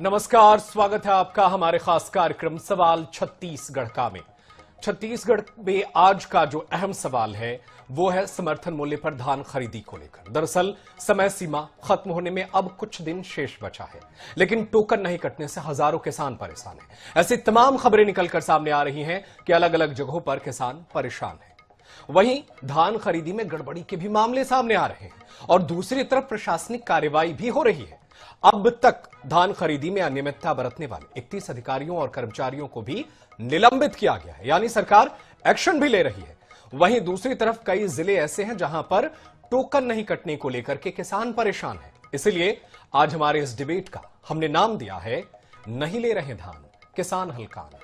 नमस्कार, स्वागत है आपका हमारे खास कार्यक्रम सवाल छत्तीसगढ़ का में। छत्तीसगढ़ में आज का जो अहम सवाल है वो है समर्थन मूल्य पर धान खरीदी को लेकर। दरअसल समय सीमा खत्म होने में अब कुछ दिन शेष बचा है, लेकिन टोकन नहीं कटने से हजारों किसान परेशान हैं। ऐसी तमाम खबरें निकलकर सामने आ रही हैं कि अलग अलग जगहों पर किसान परेशान हैं। वहीं धान खरीदी में गड़बड़ी के भी मामले सामने आ रहे हैं और दूसरी तरफ प्रशासनिक कार्रवाई भी हो रही है। अब तक धान खरीदी में अनियमितता बरतने वाले 31 अधिकारियों और कर्मचारियों को भी निलंबित किया गया है, यानी सरकार एक्शन भी ले रही है। वहीं दूसरी तरफ कई जिले ऐसे हैं जहां पर टोकन नहीं कटने को लेकर के किसान परेशान हैं। इसलिए आज हमारे इस डिबेट का हमने नाम दिया है नहीं ले रहे धान, किसान हलकान।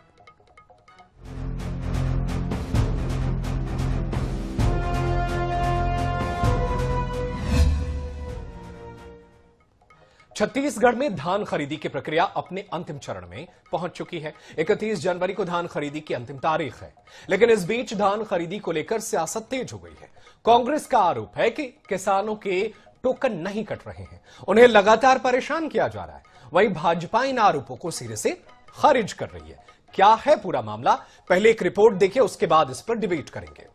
छत्तीसगढ़ में धान खरीदी की प्रक्रिया अपने अंतिम चरण में पहुंच चुकी है। 31 जनवरी को धान खरीदी की अंतिम तारीख है, लेकिन इस बीच धान खरीदी को लेकर सियासत तेज हो गई है। कांग्रेस का आरोप है कि किसानों के टोकन नहीं कट रहे हैं, उन्हें लगातार परेशान किया जा रहा है। वहीं भाजपा इन आरोपों को सिरे से खारिज कर रही है। क्या है पूरा मामला, पहले एक रिपोर्ट देखिए, उसके बाद इस पर डिबेट करेंगे।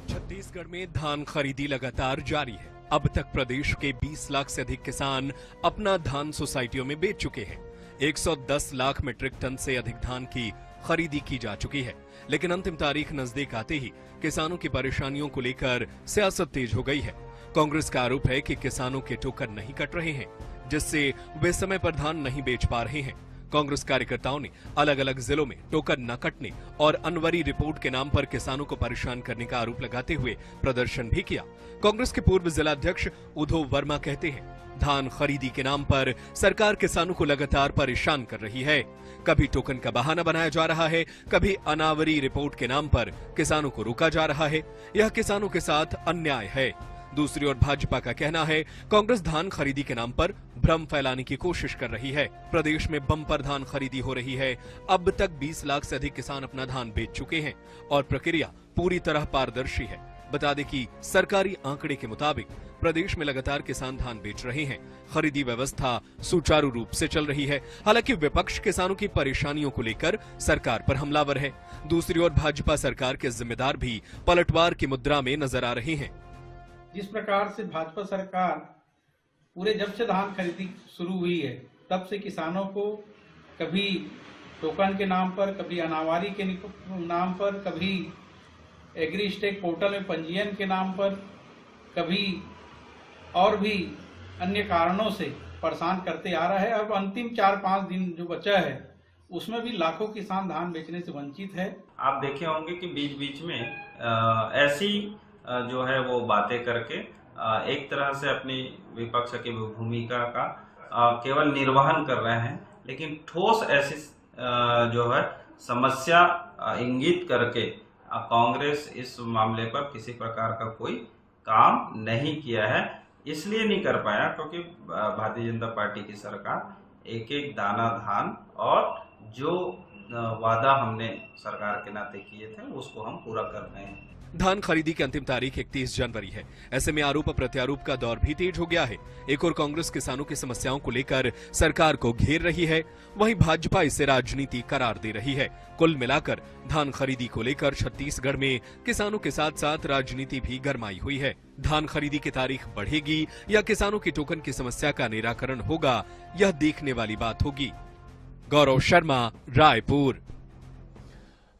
छत्तीसगढ़ में धान खरीदी लगातार जारी है। अब तक प्रदेश के 20 लाख से अधिक किसान अपना धान सोसाइटियों में बेच चुके हैं। 110 लाख मीट्रिक टन से अधिक धान की खरीदी की जा चुकी है, लेकिन अंतिम तारीख नजदीक आते ही किसानों की परेशानियों को लेकर सियासत तेज हो गई है। कांग्रेस का आरोप है कि किसानों के टोकन नहीं कट रहे हैं, जिससे वे समय पर धान नहीं बेच पा रहे हैं। कांग्रेस कार्यकर्ताओं ने अलग अलग जिलों में टोकन न कटने और अनवरी रिपोर्ट के नाम पर किसानों को परेशान करने का आरोप लगाते हुए प्रदर्शन भी किया। कांग्रेस के पूर्व जिलाध्यक्ष उद्धव वर्मा कहते हैं, धान खरीदी के नाम पर सरकार किसानों को लगातार परेशान कर रही है। कभी टोकन का बहाना बनाया जा रहा है, कभी अनावरी रिपोर्ट के नाम पर किसानों को रोका जा रहा है। यह किसानों के साथ अन्याय है। दूसरी ओर भाजपा का कहना है, कांग्रेस धान खरीदी के नाम पर भ्रम फैलाने की कोशिश कर रही है। प्रदेश में बम्पर धान खरीदी हो रही है। अब तक 20 लाख से अधिक किसान अपना धान बेच चुके हैं और प्रक्रिया पूरी तरह पारदर्शी है। बता दें कि सरकारी आंकड़े के मुताबिक प्रदेश में लगातार किसान धान बेच रहे हैं। खरीदी व्यवस्था सुचारू रूप से चल रही है। हालांकि विपक्ष किसानों की परेशानियों को लेकर सरकार पर हमलावर है। दूसरी ओर भाजपा सरकार के जिम्मेदार भी पलटवार की मुद्रा में नजर आ रहे हैं। जिस प्रकार से भाजपा सरकार पूरे जब से धान खरीदी शुरू हुई है तब से किसानों को कभी टोकन के नाम पर, कभी अनावारी के नाम पर, कभी एग्री स्टेक पोर्टल में पंजीयन के नाम पर, कभी और भी अन्य कारणों से परेशान करते आ रहा है। अब अंतिम 4-5 दिन जो बचा है उसमें भी लाखों किसान धान बेचने से वंचित है। आप देखे होंगे कि बीच बीच में ऐसी जो है वो बातें करके एक तरह से अपनी विपक्ष की भूमिका का केवल निर्वहन कर रहे हैं, लेकिन ठोस ऐसी जो है समस्या इंगित करके कांग्रेस इस मामले पर किसी प्रकार का कोई काम नहीं किया है। इसलिए नहीं कर पाया क्योंकि भारतीय जनता पार्टी की सरकार एक एक दाना धान और जो वादा हमने सरकार के नाते किए थे उसको हम पूरा कर रहे हैं। धान खरीदी की अंतिम तारीख 31 जनवरी है। ऐसे में आरोप प्रत्यारोप का दौर भी तेज हो गया है। एक और कांग्रेस किसानों की समस्याओं को लेकर सरकार को घेर रही है, वहीं भाजपा इसे राजनीति करार दे रही है। कुल मिलाकर धान खरीदी को लेकर छत्तीसगढ़ में किसानों के साथ साथ राजनीति भी गरमाई हुई है। धान खरीदी की तारीख बढ़ेगी या किसानों की टोकन की समस्या का निराकरण होगा, यह देखने वाली बात होगी। गौरव शर्मा, रायपुर।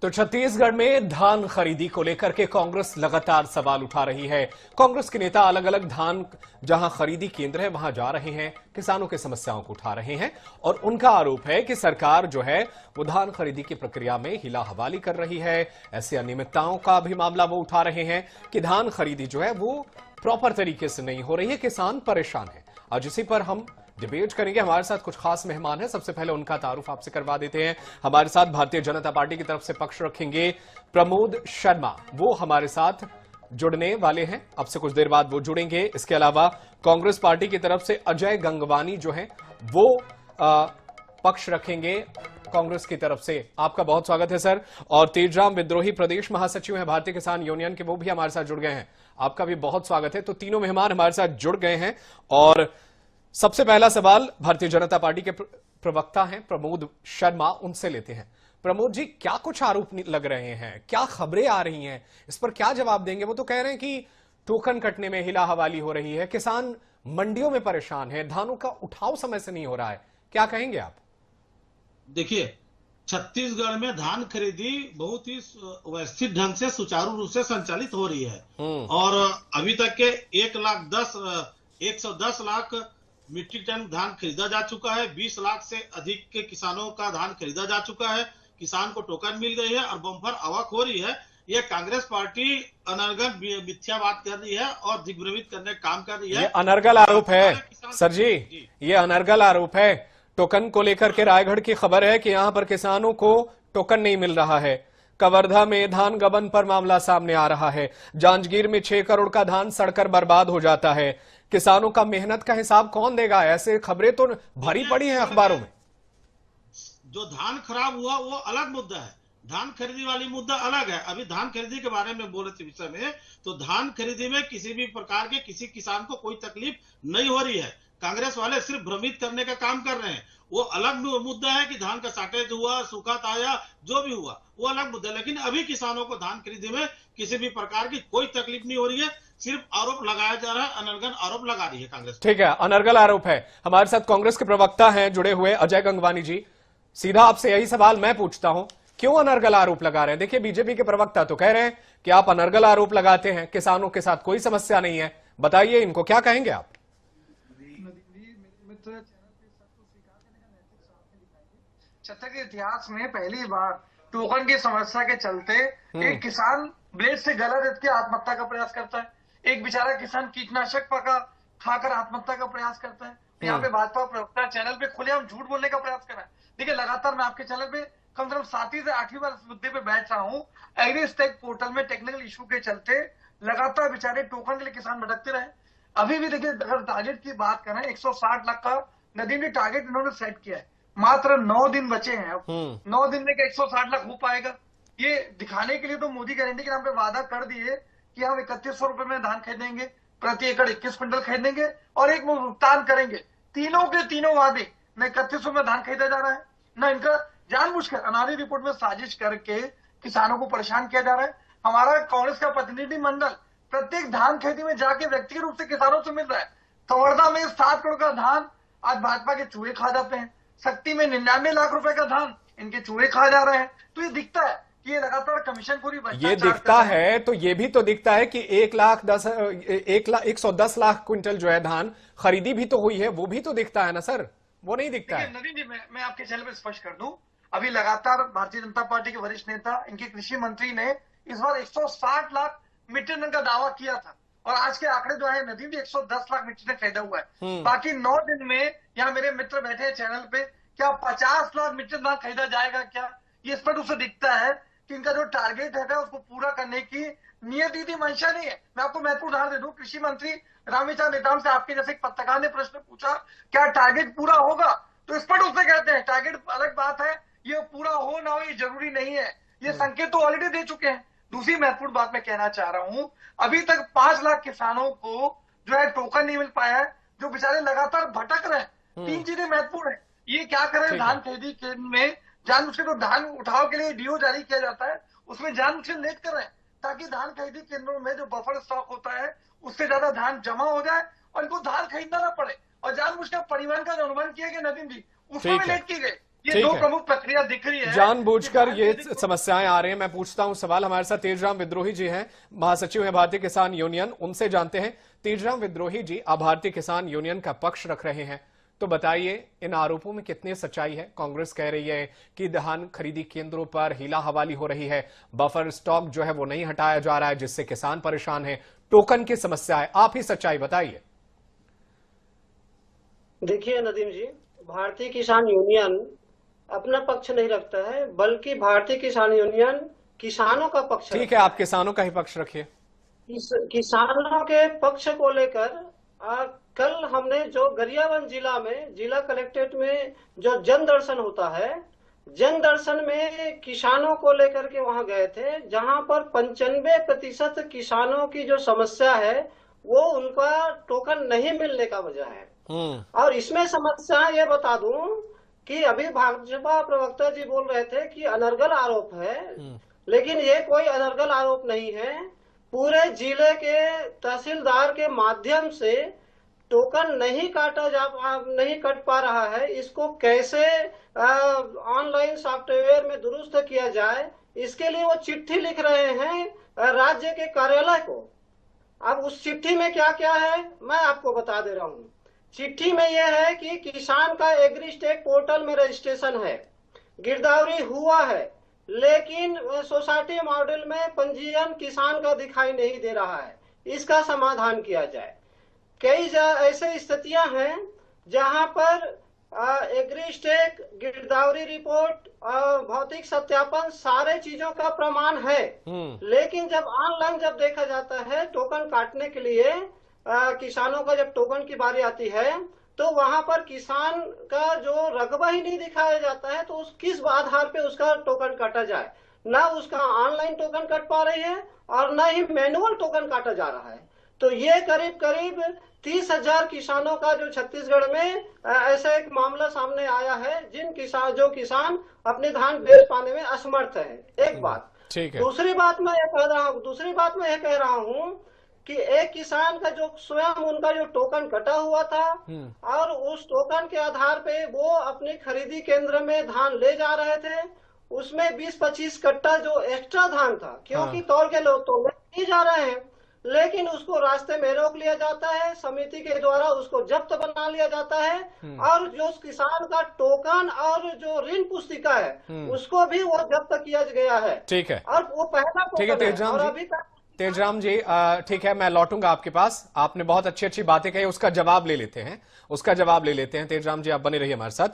तो छत्तीसगढ़ में धान खरीदी को लेकर के कांग्रेस लगातार सवाल उठा रही है। कांग्रेस के नेता अलग अलग धान जहां खरीदी केंद्र है वहां जा रहे हैं, किसानों की समस्याओं को उठा रहे हैं और उनका आरोप है कि सरकार जो है वो धान खरीदी की प्रक्रिया में हिला हवाली कर रही है। ऐसी अनियमितताओं का भी मामला वो उठा रहे हैं कि धान खरीदी जो है वो प्रॉपर तरीके से नहीं हो रही है, किसान परेशान है। आज इसी पर हम डिबेट करेंगे। हमारे साथ कुछ खास मेहमान हैं। सबसे पहले उनका तारुफ आपसे करवा देते हैं। हमारे साथ भारतीय जनता पार्टी की तरफ से पक्ष रखेंगे प्रमोद शर्मा, वो हमारे साथ जुड़ने वाले हैं, अब से कुछ देर बाद वो जुड़ेंगे। इसके अलावा कांग्रेस पार्टी की तरफ से अजय गंगवानी जो है वो पक्ष रखेंगे कांग्रेस की तरफ से। आपका बहुत स्वागत है सर। और तेजराम विद्रोही प्रदेश महासचिव हैं भारतीय किसान यूनियन के, वो भी हमारे साथ जुड़ गए हैं। आपका भी बहुत स्वागत है। तो तीनों मेहमान हमारे साथ जुड़ गए हैं और सबसे पहला सवाल भारतीय जनता पार्टी के प्रवक्ता हैं प्रमोद शर्मा, उनसे लेते हैं। प्रमोद जी, क्या कुछ आरोप लग रहे हैं, क्या खबरें आ रही हैं, इस पर क्या जवाब देंगे? वो तो कह रहे हैं कि टोकन कटने में हिला हवाली हो रही है, किसान मंडियों में परेशान है, धानों का उठाव समय से नहीं हो रहा है, क्या कहेंगे आप? देखिए, छत्तीसगढ़ में धान खरीदी बहुत ही व्यवस्थित ढंग से सुचारू रूप से संचालित हो रही है और अभी तक के 110 लाख मीट्रिक टन धान खरीदा जा चुका है। 20 लाख से अधिक के किसानों का धान खरीदा जा चुका है। किसान को टोकन मिल गई है और बम्पर आवक हो रही है। ये कांग्रेस पार्टी अनर्गल मिथ्या बात कर रही है और दिग्भ्रमित करने का काम कर रही है। ये अनर्गल आरोप है सर जी, ये अनर्गल आरोप है। टोकन को लेकर के रायगढ़ की खबर है कि यहां पर किसानों को टोकन नहीं मिल रहा है। कवर्धा में धान गबन पर मामला सामने आ रहा है। जांजगीर में 6 करोड़ का धान सड़कर बर्बाद हो जाता है। किसानों का मेहनत का हिसाब कौन देगा? ऐसे खबरें तो भरी पड़ी हैं अखबारों में। जो धान खराब हुआ वो अलग मुद्दा है, धान खरीदी वाली मुद्दा अलग है। अभी धान खरीदी के बारे में बोले थे विषय में, तो धान खरीदी में किसी भी प्रकार के किसी किसान को कोई तकलीफ नहीं हो रही है। कांग्रेस वाले सिर्फ भ्रमित करने का काम कर रहे हैं। वो अलग मुद्दा है कि धान का शार्टेज हुआ, सूखा आया, जो भी हुआ वो अलग मुद्दा है। लेकिन अभी किसानों को धान खरीदी में किसी भी प्रकार की कोई तकलीफ नहीं हो रही है। सिर्फ आरोप लगाया जा रहा है, अनर्गल आरोप लगा रही है कांग्रेस। ठीक है, अनर्गल आरोप है। हमारे साथ कांग्रेस के प्रवक्ता हैं जुड़े हुए अजय गंगवानी जी। सीधा आपसे यही सवाल मैं पूछता हूं, क्यों अनर्गल आरोप लगा रहे हैं? देखिए, बीजेपी के प्रवक्ता तो कह रहे हैं कि आप अनर्गल आरोप लगाते हैं, किसानों के साथ कोई समस्या नहीं है। बताइए, इनको क्या कहेंगे आप? छत्तीसगढ़ के इतिहास में पहली बार टोकन की समस्या के चलते एक किसान ब्लेड से गला देख के आत्महत्या का प्रयास करता है। एक बेचारा किसान कीटनाशक खाकर आत्महत्या का प्रयास करता है। यहाँ पे भाजपा प्रवक्ता चैनल पे खुलेआम झूठ बोलने का प्रयास कर रहा है। देखिए, लगातार मैं आपके चैनल पे कम से कम 7वीं से 8वीं बार इस मुद्दे पे बैठ रहा हूँ। एग्रीस्टेक पोर्टल में टेक्निकल इशू के चलते लगातार बेचारे टोकन के लिए किसान भटकते रहे। अभी भी देखिए, अगर टारगेट की बात करें, 160 लाख का नदीम ने टारगेट इन्होंने सेट किया है। मात्र 9 दिन बचे हैं। अब 9 दिन में 160 लाख हो पाएगा? ये दिखाने के लिए तो मोदी गारंटी के नाम पे वादा कर दिए कि हम 3100 रुपए में धान खरीदेंगे, प्रति एकड़ 21 क्विंटल खरीदेंगे और एक भुगतान करेंगे। तीनों के तीनों वादे न 3100 में धान खरीदा जा रहा है, न इनका जानबूझकर अनारी रिपोर्ट में साजिश करके किसानों को परेशान किया जा रहा है। हमारा कांग्रेस का प्रतिनिधि मंडल प्रत्येक धान खेती में जाके व्यक्तिगत रूप से किसानों से मिल रहा है। कवर्धा में 7 करोड़ का धान आज भाजपा के चूहे खा जाते हैं। शक्ति में 99 लाख रुपए का धान इनके चूहे खा जा रहे हैं। तो ये दिखता है कि ये लगातार कमीशनखोरी ये दिखता है, तो ये भी तो दिखता है कि 110 लाख क्विंटल जो है धान खरीदी भी तो हुई है, वो भी तो दिखता है ना सर? वो नहीं दिखता है। नवीन जी, मैं आपके चैनल पर स्पष्ट कर दूं, अभी लगातार भारतीय जनता पार्टी के वरिष्ठ नेता, इनके कृषि मंत्री ने इस बार 160 लाख मीट्रिक टन का दावा किया था और आज के आंकड़े जो है नदीम जी 110 लाख मीट्रिक टन खरीदा हुआ है। बाकी 9 दिन में यहाँ मेरे मित्र बैठे हैं चैनल पे, क्या 50 लाख मीट्रिक टन खरीदा जाएगा क्या? ये स्पष्ट रूप से दिखता है कि इनका जो टारगेट है उसको पूरा करने की नियति थी, मंशा नहीं है। मैं आपको महत्वपूर्ण उदाहरण दे दूं, कृषि मंत्री रामेश्वर नेताम से आपके जैसे एक पत्रकार ने प्रश्न पूछा क्या टारगेट पूरा होगा, तो स्पष्ट रूप से कहते हैं टारगेट अलग बात है, ये पूरा हो ना हो ये जरूरी नहीं है। ये संकेत तो ऑलरेडी दे चुके हैं। दूसरी महत्वपूर्ण बात मैं कहना चाह रहा हूं, अभी तक 5 लाख किसानों को जो है टोकन नहीं मिल पाया है, जो बेचारे लगातार भटक रहे हैं। 3 चीजें महत्वपूर्ण है। ये क्या करें, धान खरीदी में जानबूझ के तो धान उठाव के लिए डीओ जारी किया जाता है, उसमें जानबूझ के लेट कर रहे हैं ताकि धान खरीदी केंद्रों में जो बफर स्टॉक होता है उससे ज्यादा धान जमा हो जाए और इनको धान खरीदना ना पड़े। और जानबूझ के परिवहन का जो अनुमान किया गया नदीम जी, उसमें भी लेट की गई। ये 2 प्रमुख प्रक्रिया दिख रही है। जानबूझकर ये समस्याएं आ रही हैं। मैं पूछता हूं सवाल, हमारे साथ तेजराम विद्रोही जी हैं, महासचिव हैं भारतीय किसान यूनियन, उनसे जानते हैं। तेजराम विद्रोही जी, आप भारतीय किसान यूनियन का पक्ष रख रहे हैं, तो बताइए इन आरोपों में कितनी सच्चाई है? कांग्रेस कह रही है कि धान खरीदी केंद्रों पर हीला हवाली हो रही है, बफर स्टॉक जो है वो नहीं हटाया जा रहा है, जिससे किसान परेशान है, टोकन की समस्या है। आप ही सच्चाई बताइए। देखिए नदीम जी, भारतीय किसान यूनियन अपना पक्ष नहीं रखता है, बल्कि भारतीय किसान यूनियन किसानों का पक्ष। ठीक है, आप किसानों का ही पक्ष रखिए। किसानों के पक्ष को लेकर कल हमने जो गरियाबंद जिला में, जिला कलेक्ट्रेट में जो जन दर्शन होता है, जन दर्शन में किसानों को लेकर के वहां गए थे, जहां पर 95% किसानों की जो समस्या है वो उनका टोकन नहीं मिलने का वजह है। और इसमें समस्या ये बता दूं कि अभी भाजपा प्रवक्ता जी बोल रहे थे कि अनर्गल आरोप है, लेकिन ये कोई अनर्गल आरोप नहीं है। पूरे जिले के तहसीलदार के माध्यम से टोकन नहीं कट पा रहा है, इसको कैसे ऑनलाइन सॉफ्टवेयर में दुरुस्त किया जाए, इसके लिए वो चिट्ठी लिख रहे हैं राज्य के कार्यालय को। अब उस चिट्ठी में क्या क्या है मैं आपको बता दे रहा हूँ। चिट्ठी में यह है कि किसान का एग्री स्टेट पोर्टल में रजिस्ट्रेशन है, गिरदावरी हुआ है, लेकिन सोसाइटी मॉडल में पंजीयन किसान का दिखाई नहीं दे रहा है, इसका समाधान किया जाए। कई ऐसे स्थितियां हैं जहां पर एग्री स्टेट, गिरदावरी रिपोर्ट, भौतिक सत्यापन सारे चीजों का प्रमाण है, लेकिन जब ऑनलाइन जब देखा जाता है टोकन काटने के लिए किसानों का जब टोकन की बारी आती है तो वहां पर किसान का जो रकबा ही नहीं दिखाया जाता है, तो उस किस आधार पे उसका टोकन काटा जाए। ना उसका ऑनलाइन टोकन कट पा रही है और ना ही मैनुअल टोकन काटा जा रहा है। तो ये करीब करीब 30,000 किसानों का जो छत्तीसगढ़ में ऐसा एक मामला सामने आया है, जो किसान अपने धान बेच पाने में असमर्थ है। एक बात। ठीक है। दूसरी बात मैं यह कह रहा हूँ कि एक किसान का जो स्वयं उनका जो टोकन कटा हुआ था और उस टोकन के आधार पे वो अपने खरीदी केंद्र में धान ले जा रहे थे, उसमें 20-25 कट्टा जो एक्स्ट्रा धान था, क्योंकि तौल के लोग तो नहीं जा रहे हैं, लेकिन उसको रास्ते में रोक लिया जाता है, समिति के द्वारा उसको जब्त बना लिया जाता है और जो उस किसान का टोकन और जो ऋण पुस्तिका है उसको भी वो जब्त किया गया है। ठीक है। और वो पहला टोकन है और अभी तक। तेजराम जी, ठीक है, मैं लौटूंगा आपके पास। आपने बहुत अच्छी अच्छी बातें कही, उसका जवाब ले लेते हैं। तेजराम जी, आप बने रहिए हमारे साथ।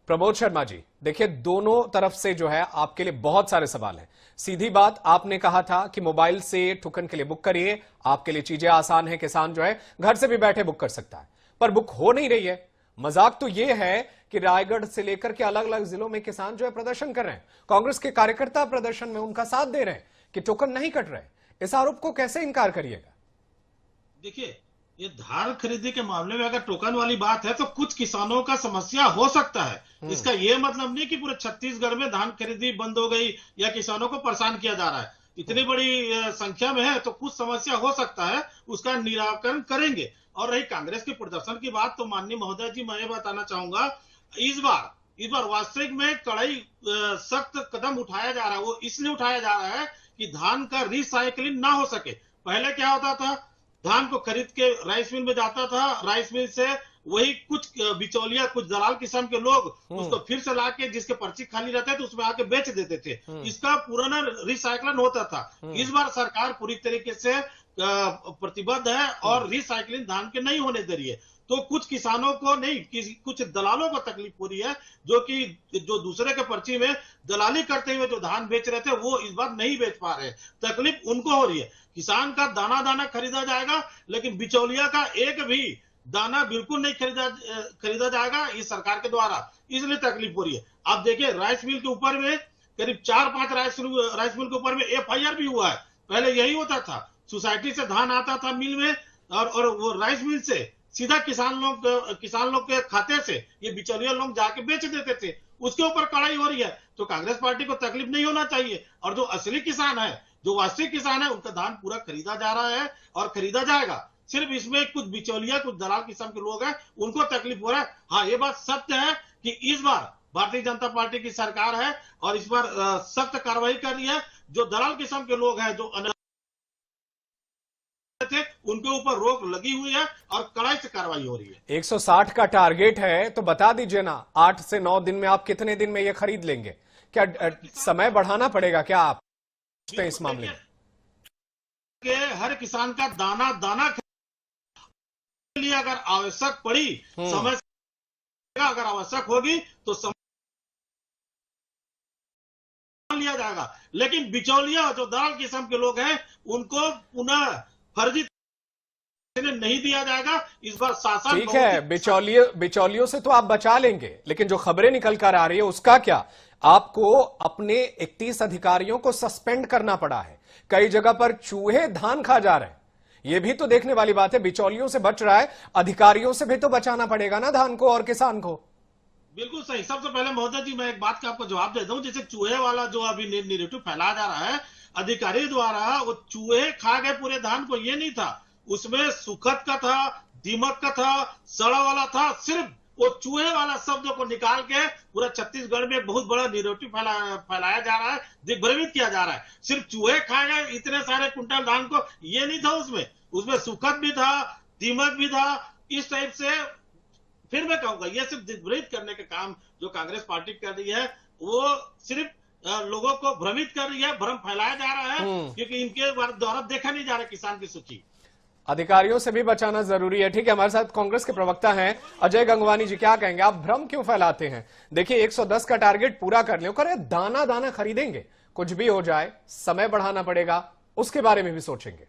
प्रबोध शर्मा जी, देखिए, दोनों तरफ से जो है आपके लिए बहुत सारे सवाल हैं। सीधी बात, आपने कहा था कि मोबाइल से टोकन के लिए बुक करिए, आपके लिए चीजें आसान है, किसान जो है घर से भी बैठे बुक कर सकता है, पर बुक हो नहीं रही है। मजाक तो यह है कि रायगढ़ से लेकर के अलग अलग जिलों में किसान जो है प्रदर्शन कर रहे हैं, कांग्रेस के कार्यकर्ता प्रदर्शन में उनका साथ दे रहे हैं कि टोकन नहीं कट रहे। इस आरोप को कैसे इनकार करिएगा? देखिए, ये धान खरीदी के मामले में अगर टोकन वाली बात है तो कुछ किसानों का समस्या हो सकता है। इसका ये मतलब नहीं कि पूरे छत्तीसगढ़ में धान खरीदी बंद हो गई या किसानों को परेशान किया जा रहा है। इतनी बड़ी संख्या में है तो कुछ समस्या हो सकता है, उसका निराकरण करेंगे। और रही कांग्रेस के प्रदर्शन की बात, तो माननीय महोदय जी, मैं ये बताना चाहूंगा, इस बार वास्तविक में कड़ाई सख्त कदम उठाया जा रहा है। वो इसलिए उठाया जा रहा है कि धान का रिसाइकलिंग ना हो सके। पहले क्या होता था, धान को खरीद के राइस मिल में जाता था, राइस मिल से वही कुछ बिचौलिया, कुछ दलाल किस्म के लोग उसको फिर से लाके, जिसके पर्ची खाली रहते थे उसमें आके बेच देते थे। इसका पुराना रिसाइकलिंग होता था। इस बार सरकार पूरी तरीके से प्रतिबद्ध है और रिसाइकलिंग धान के नहीं होने दे रही है। तो कुछ किसानों को नहीं, कुछ दलालों को तकलीफ हो रही है, जो दूसरे के पर्ची में दलाली करते हुए जो धान बेच रहे थे वो इस बार नहीं बेच पा रहे। तकलीफ उनको हो रही है। किसान का दाना खरीदा जाएगा, लेकिन बिचौलिया का एक भी दाना बिल्कुल नहीं खरीदा जाएगा इस सरकार के द्वारा, इसलिए तकलीफ हो रही है। आप देखिए, राइस मिल के ऊपर में करीब 4-5 राइस मिल के ऊपर में FIR भी हुआ है। पहले यही होता था, सोसाइटी से धान आता था मिल में और वो राइस मिल से सीधा किसान लोग के खाते से ये बिचौलिया लोग जाके बेच देते थे। उसके ऊपर कड़ाई हो रही है। तो कांग्रेस पार्टी को तकलीफ नहीं होना चाहिए। और जो असली किसान है, जो वास्तविक किसान है, उनका धान पूरा खरीदा जा रहा है और खरीदा जाएगा। सिर्फ इसमें कुछ बिचौलिया, कुछ दलाल किस्म के लोग हैं, उनको तकलीफ हो रहा है। हाँ, ये बात सत्य है कि इस बार भारतीय जनता पार्टी की सरकार है और इस बार सख्त कार्रवाई कर रही है। जो दलाल किस्म के लोग हैं, जो थे, उनके ऊपर रोक लगी हुई है और कड़ाई से कार्रवाई हो रही है। 160 का टारगेट है, तो बता दीजिए ना, 8 से 9 दिन में आप कितने दिन में ये खरीद लेंगे? क्या समय बढ़ाना पड़ेगा क्या आप इस मामले में? हर किसान का दाना के लिए अगर आवश्यक पड़ी समय, अगर आवश्यक होगी तो समय लिया जाएगा। लेकिन बिचौलिया, जो दलाल किस्म के लोग हैं, उनको पुनः फर्जी नहीं दिया जाएगा। इस बार शासन, ठीक है, बिचौलियों से तो आप बचा लेंगे, लेकिन जो खबरें निकल कर आ रही है उसका क्या? आपको अपने 31 अधिकारियों को सस्पेंड करना पड़ा है। कई जगह पर चूहे धान खा जा रहे हैं। ये भी तो देखने वाली बात है। बिचौलियों से बच रहा है, अधिकारियों से भी तो बचाना पड़ेगा ना धान को और किसान को। बिल्कुल सही। सबसे पहले महोदय जी मैं एक बात का आपको जवाब दे दूं, जैसे चूहे वाला जो अभी नेरेटिव फैलाया जा रहा है अधिकारी द्वारा, वो चूहे खा गए पूरे धान को, ये नहीं था। उसमें सुखद का था, दीमक का था, सड़ा वाला था। सिर्फ वो चूहे वाला शब्द को निकाल के पूरा छत्तीसगढ़ में बहुत बड़ा नेरेटिव फैलाया जा रहा है, दिग्भ्रमित किया जा रहा है। सिर्फ चूहे खा गए इतने सारे कुंटल धान को, ये नहीं था। उसमें सुखद भी था, दीमक भी था। इस टाइप से फिर मैं कहूंगा ये सिर्फ दिग्भ्रमित करने का काम जो कांग्रेस पार्टी कर रही है, वो सिर्फ लोगों को भ्रमित कर रही है, भ्रम फैलाया जा रहा है, क्योंकि इनके द्वारा देखा नहीं जा रहा किसान की सुखी। अधिकारियों से भी बचाना जरूरी है। ठीक है, हमारे साथ कांग्रेस के प्रवक्ता हैं अजय गंगवानी जी। क्या कहेंगे आप, भ्रम क्यों फैलाते हैं? देखिए 110 का टारगेट पूरा कर लियो, करे दाना दाना खरीदेंगे, कुछ भी हो जाए समय बढ़ाना पड़ेगा, उसके बारे में भी सोचेंगे।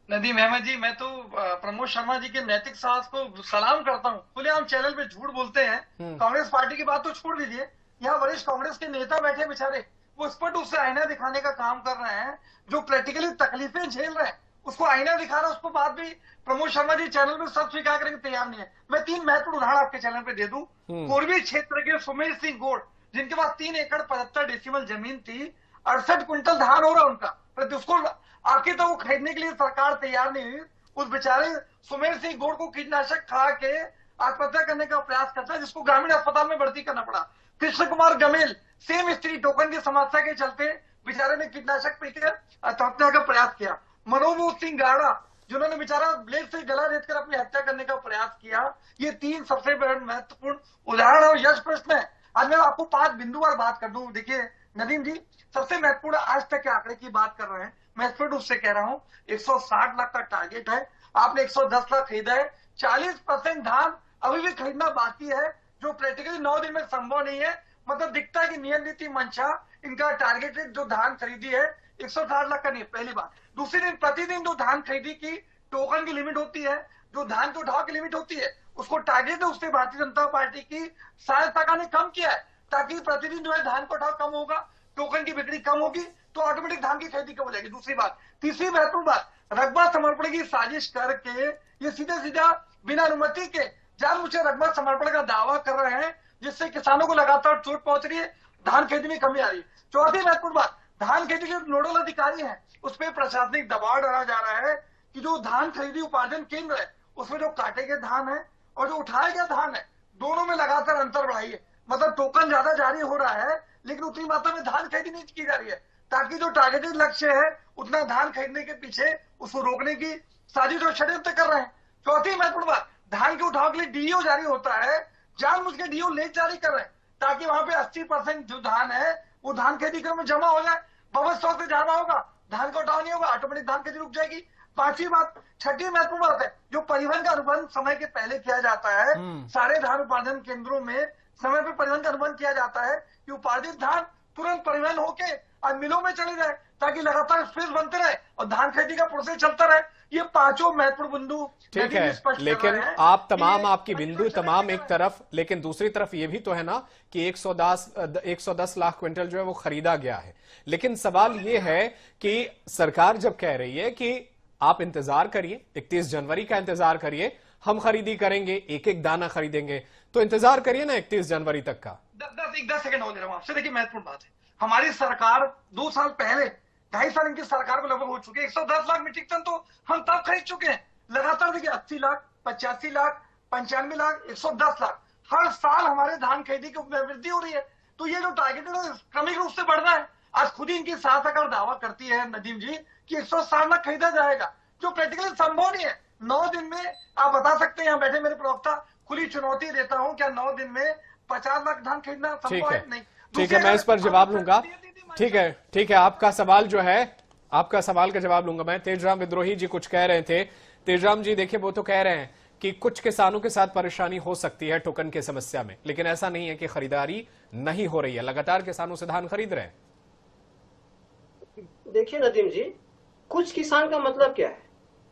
नदीम अहमद जी, मैं तो प्रमोद शर्मा जी के नैतिक साहस को सलाम करता हूँ। खुलेआम चैनल पे झूठ बोलते हैं। कांग्रेस पार्टी की बात तो छोड़ दीजिए, यहाँ वरिष्ठ कांग्रेस के नेता बैठे बेचारे, वो स्पष्ट उससे आईना दिखाने का काम कर रहे हैं। जो प्रैक्टिकली तकलीफें झेल रहे हैं उसको आईना दिखा रहा है, उसको बात भी प्रमोद शर्मा जी चैनल में सब स्वीकार करने तैयार नहीं है। मैं 3 महत्वपूर्ण उदाहरण आपके चैनल पे दे दूं। पूर्वी क्षेत्र के सुमेर सिंह गोड़, जिनके पास 3 एकड़ 75 डेसिमल जमीन थी, 68 क्विंटल धान हो रहा उनका, पर उसको आखिर तो वो खरीदने के लिए सरकार तैयार नहीं हुई। उस बेचारे सुमेर सिंह गोड़ को कीटनाशक खा के आत्महत्या करने का प्रयास करता है, जिसको ग्रामीण अस्पताल में भर्ती करना पड़ा। कृष्ण कुमार गमेल सेम स्त्री टोकन की समस्या के चलते बेचारे ने कीटनाशक पीकर आत्महत्या का प्रयास किया। मनोज सिंह गाड़ा, जिन्होंने बेचारा ब्लेड से गला रेत कर अपनी हत्या करने का प्रयास किया। ये 3 सबसे महत्वपूर्ण उदाहरण और यश प्रश्न है। आज मैं आपको 5 बिंदुवार बात कर दूं। देखिए नदीम जी, सबसे महत्वपूर्ण आज तक के आंकड़े की बात कर रहे हैं, मैं स्पष्ट रूप से कह रहा हूं 160 लाख का टारगेट है, आपने 110 लाख खरीदा है। 40% धान अभी भी खरीदना बाकी है, जो प्रैक्टिकली 9 दिन में संभव नहीं है। मतलब दिखता है कि नियम नीति मंशा इनका टारगेट जो धान खरीदी है 160 लाख का नहीं है, पहली बात। दूसरी दिन प्रतिदिन जो धान खरीदी की टोकन की लिमिट होती है, जो धान के उठाव की लिमिट होती है, उसको टारगेट है उससे भारतीय जनता पार्टी की सहायता ने कम किया है, ताकि प्रतिदिन जो है धान का उठाव कम होगा, टोकन की बिक्री कम होगी, तो ऑटोमेटिक धान की खरीदी कम हो जाएगी। दूसरी बात, तीसरी महत्वपूर्ण बात, रकबा समर्पण की साजिश करके ये सीधे सीधा बिना अनुमति के जानबूझकर रकबा समर्पण का दावा कर रहे हैं, जिससे किसानों को लगातार चोट पहुंच रही है, धान खरीदी में कमी आ रही है। चौथी महत्वपूर्ण बात, धान खेती के नोडल अधिकारी हैं उस पर प्रशासनिक दबाव डाला जा रहा है कि जो धान खरीदी उपार्जन केंद्र है उसमें जो काटे गए धान है और जो उठाया गया धान है, दोनों में लगातार अंतर बढ़ाइए। मतलब टोकन ज्यादा जारी हो रहा है लेकिन उतनी मात्रा में धान खरीदी नहीं की जा रही है, ताकि जो टारगेटेड लक्ष्य है उतना धान खरीदने के पीछे उसको रोकने की साजिश और षड्यंत्र कर रहे हैं। चौथी महत्वपूर्ण बात, धान के उठाव के लिए डीओ जारी होता है, जानबूझ के डीओ लेट जारी कर रहे हैं ताकि वहां पे 80% जो धान है वो धान खेती क्रम में जमा हो जाए। बफर स्टॉक से ज्यादा होगा, धान का उठाव नहीं होगा, ऑटोमेटिक धान खेती रुक जाएगी। पांचवी बात, छठी महत्वपूर्ण बात है, जो परिवहन का अनुबंध समय के पहले किया जाता है, सारे धान उपार्जन केंद्रों में समय पे परिवहन का अनुबंध किया जाता है कि उपार्जित धान तुरंत परिवहन होके और मिलों में चले जाए, ताकि लगातार स्पेस बनते रहे और धान खेती का प्रोसेस चलता रहे। ये 5 महत्वपूर्ण बिंदु ठीक है, लेकिन आप तमाम आपकी बिंदु तमाम एक तरफ, लेकिन दूसरी तरफ ये भी तो है ना कि 110 लाख क्विंटल जो है वो खरीदा गया है। लेकिन सवाल ये है कि सरकार जब कह रही है कि आप इंतजार करिए, 31 जनवरी का इंतजार करिए, हम खरीदी करेंगे, एक एक दाना खरीदेंगे, तो इंतजार करिए ना 31 जनवरी तक का। 10 सेकंड हो ले रहा हूं आपसे। देखिए महत्वपूर्ण बात है, हमारी सरकार 2 साल पहले, 2.5 साल इनकी सरकार को लगभग हो चुके, 110 लाख मीट्रिक टन तो हम तब खरीद चुके हैं। लगातार देखिए 80 लाख, 85 लाख, 95 लाख, 110 लाख, हर साल हमारे धान खरीदी की वृद्धि हो रही है। तो ये जो टारगेट है क्रमिक रूप से बढ़ रहा है। आज खुद ही इनकी सहायता दावा करती है नदीम जी कि 160 लाख खरीदा जाएगा, जो प्रैक्टिकली संभव नहीं है। 9 दिन में आप बता सकते हैं, यहाँ बैठे मेरे प्रवक्ता, खुली चुनौती देता हूं, क्या 9 दिन में 50 लाख धान खरीदना संभव है? नहीं। ठीक है, मैं इस पर जवाब लूंगा। ठीक है, आपका सवाल जो है, आपका सवाल का जवाब लूंगा मैं। तेजराम विद्रोही जी कुछ कह रहे थे। तेजराम जी देखिए, वो तो कह रहे हैं कि कुछ किसानों के साथ परेशानी हो सकती है टोकन की समस्या में, लेकिन ऐसा नहीं है कि खरीदारी नहीं हो रही है, लगातार किसानों से धान खरीद रहे हैं। देखिए नदीम जी, कुछ किसान का मतलब क्या है?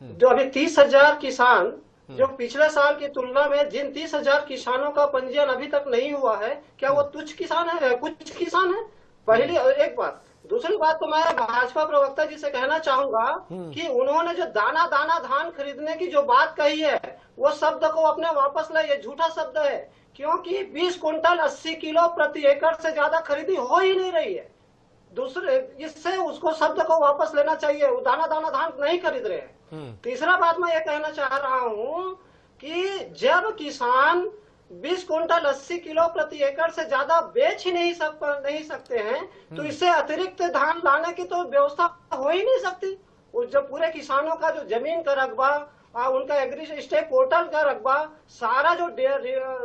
जो अभी 30,000 किसान, जो पिछले साल की तुलना में जिन 30,000 किसानों का पंजीयन अभी तक नहीं हुआ है, क्या वो तुच्छ किसान है, कुछ किसान है? पहली एक बात, दूसरी बात तो मैं भाजपा प्रवक्ता जी से कहना चाहूंगा कि उन्होंने जो दाना दाना धान खरीदने की जो बात कही है वो शब्द को अपने वापस ले, ये झूठा शब्द है, क्योंकि 20 कुंटल 80 किलो प्रति एकड़ से ज्यादा खरीदी हो ही नहीं रही है। दूसरे इससे उसको शब्द को वापस लेना चाहिए, वो दाना दाना धान नहीं खरीद रहे हैं। तीसरा बात मैं ये कहना चाह रहा हूँ कि जब किसान 20 कुंटल 80 किलो प्रति एकड़ से ज्यादा बेच ही नहीं सकते हैं, तो इससे अतिरिक्त धान लाने की तो व्यवस्था हो ही नहीं सकती। जो पूरे किसानों का जो जमीन का रकबा, उनका एग्री स्टेट पोर्टल का रकबा, सारा जो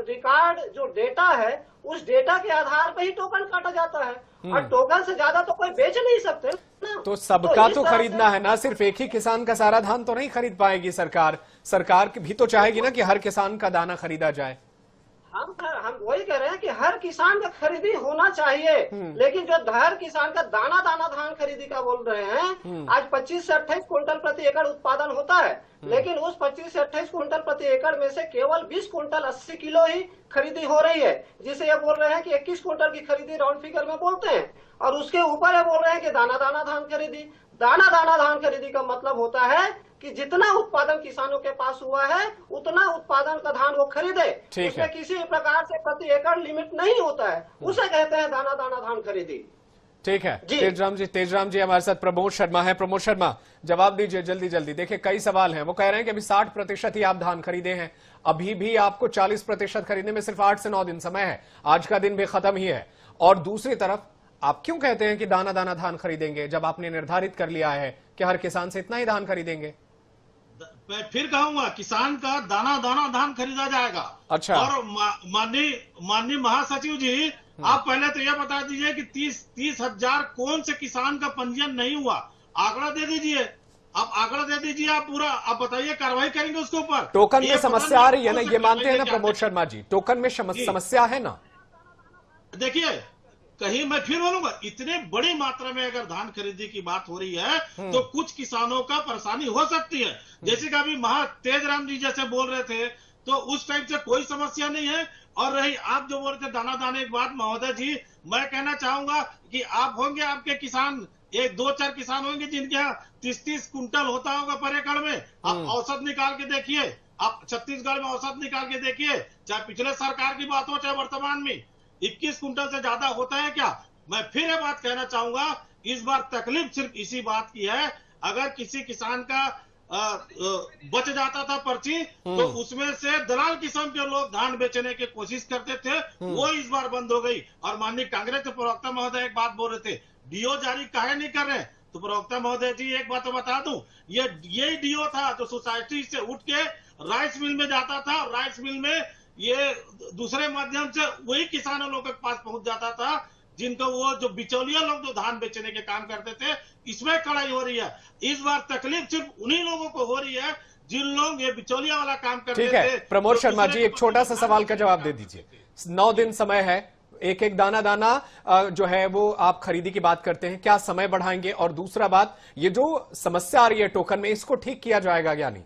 रिकॉर्ड जो डेटा है, उस डेटा के आधार पर ही टोकन काटा जाता है, और टोकन से ज्यादा तो कोई बेच नहीं सकते ना। तो सबका तो खरीदना है ना, सिर्फ एक ही किसान का सारा धान तो नहीं खरीद पाएगी सरकार। सरकार भी तो चाहेगी ना कि हर किसान का दाना खरीदा जाए। हम वही कह रहे हैं कि हर किसान का खरीदी होना चाहिए, लेकिन जो हर किसान का दाना दाना धान खरीदी का बोल रहे हैं, आज 25 से 28 कुंटल प्रति एकड़ उत्पादन होता है, लेकिन उस 25 से 28 कुंटल प्रति एकड़ में से केवल 20 कुंटल 80 किलो ही खरीदी हो रही है, जिसे ये बोल रहे हैं कि 21 कुंटल की खरीदी राउंड फिगर में बोलते हैं, और उसके ऊपर ये बोल रहे हैं कि दाना दाना धान खरीदी। दाना दाना धान खरीदी का मतलब होता है कि जितना उत्पादन किसानों के पास हुआ है उतना उत्पादन का धान वो खरीदे, इसमें किसी प्रकार से प्रति एकड़ लिमिट नहीं होता है, उसे कहते हैं दाना दाना धान खरीदी। ठीक है तेजराम जी हमारे साथ प्रमोद शर्मा है। प्रमोद शर्मा, जवाब दीजिए जल्दी जल्दी। देखिए कई सवाल हैं। वो कह रहे हैं कि अभी 60% ही आप धान खरीदे हैं, अभी भी आपको 40% खरीदने में सिर्फ 8 से 9 दिन समय है, आज का दिन भी खत्म ही है। और दूसरी तरफ आप क्यों कहते हैं कि दाना दाना धान खरीदेंगे, जब आपने निर्धारित कर लिया है कि हर किसान से इतना ही धान खरीदेंगे? मैं फिर कहूंगा, किसान का दाना दाना धान खरीदा जाएगा। अच्छा। और माननीय महासचिव जी, आप पहले तो यह बता दीजिए कि 30 हजार कौन से किसान का पंजीयन नहीं हुआ, आंकड़ा दे दीजिए। आप आंकड़ा दे दीजिए, आप पूरा आप बताइए, कार्रवाई करेंगे उसके ऊपर। टोकन में समस्या आ रही है ना, ये मानते हैं ना प्रमोद शर्मा जी? टोकन में समस्या है ना? देखिए, कहीं मैं फिर बोलूंगा, इतने बड़ी मात्रा में अगर धान खरीदी की बात हो रही है तो कुछ किसानों का परेशानी हो सकती है। जैसे कि अभी तेजराम जी जैसे बोल रहे थे, तो उस टाइप से कोई समस्या नहीं है। और रही आप जो बोल रहे थे दाना दाने की बात, महोदय जी मैं कहना चाहूंगा कि आप होंगे, आपके किसान 1-2-4 किसान होंगे जिनके यहाँ 30-30 कुंटल होता होगा पर एकड़ में। आप औसत निकाल के देखिए, आप छत्तीसगढ़ में औसत निकाल के देखिए, चाहे पिछले सरकार की बात हो चाहे वर्तमान में, 21 कुंटल से ज्यादा होता है क्या? मैं फिर ये बात कहना चाहूंगा, इस बार तकलीफ सिर्फ इसी बात की है, अगर किसी किसान का बच जाता था पर्ची, तो उसमें से दलाल किस्म के लोग धान बेचने की कोशिश करते थे, वो इस बार बंद हो गई। और माननीय कांग्रेस के प्रवक्ता महोदय एक बात बोल रहे थे, डीओ जारी काहे नहीं कर रहे? तो प्रवक्ता महोदय जी एक बात तो बता दूं, ये डीओ था जो सोसाइटी से उठ के राइस मिल में जाता था, और राइस मिल में ये दूसरे माध्यम से वही किसानों लोगों के पास पहुंच जाता था, जिनको वो जो बिचौलिया लोग जो धान बेचने के काम करते थे। इसमें कड़ाई हो रही है। इस बार तकलीफ सिर्फ उन्हीं लोगों को हो रही है जिन लोग ये बिचौलिया वाला काम करते थे। ठीक है प्रमोद शर्मा जी, एक छोटा सा सवाल का जवाब दे दीजिए। 9 दिन समय है, एक एक दाना दाना जो है वो आप खरीदी की बात करते हैं, क्या समय बढ़ाएंगे? और दूसरा बात, ये जो समस्या आ रही है टोकन में, इसको ठीक किया जाएगा या नहीं?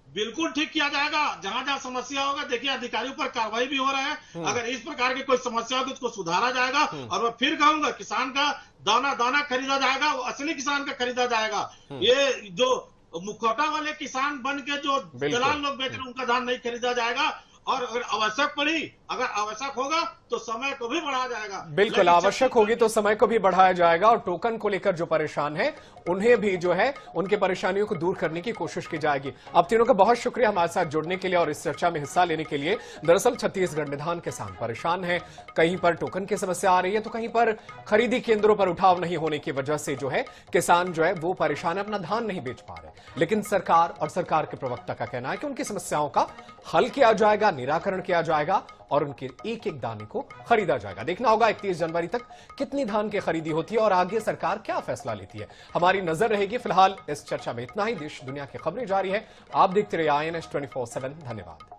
बिल्कुल ठीक किया जाएगा। जहां जहां समस्या होगा, देखिए अधिकारियों पर कार्रवाई भी हो रहा है। अगर इस प्रकार की कोई समस्या होगी उसको सुधारा जाएगा। और मैं फिर कहूंगा, किसान का दाना दाना खरीदा जाएगा, वो असली किसान का खरीदा जाएगा। ये जो मुखौटा वाले किसान बन के जो दलाल लोग बेच रहे उनका धान नहीं खरीदा जाएगा। और अगर आवश्यक होगा तो समय को भी बढ़ाया जाएगा। बिल्कुल, आवश्यक होगी तो समय को भी बढ़ाया जाएगा। और टोकन को लेकर जो परेशान है उन्हें भी जो है उनकी परेशानियों को दूर करने की कोशिश की जाएगी। आप तीनों का बहुत शुक्रिया हमारे साथ जुड़ने के लिए और इस चर्चा में हिस्सा लेने के लिए। दरअसल छत्तीसगढ़ में धान किसान परेशान है, कहीं पर टोकन की समस्या आ रही है तो कहीं पर खरीदी केंद्रों पर उठाव नहीं होने की वजह से जो है किसान जो है वो परेशान है, अपना धान नहीं बेच पा रहे। लेकिन सरकार और सरकार के प्रवक्ता का कहना है कि उनकी समस्याओं का हल किया जाएगा, निराकरण किया जाएगा और उनके एक एक दाने को खरीदा जाएगा। देखना होगा 31 जनवरी तक कितनी धान की खरीदी होती है और आगे सरकार क्या फैसला लेती है। हमारी नजर रहेगी। फिलहाल इस चर्चा में इतना ही। देश दुनिया की खबरें जारी है। आप देखते रहिए INS 24/7। धन्यवाद।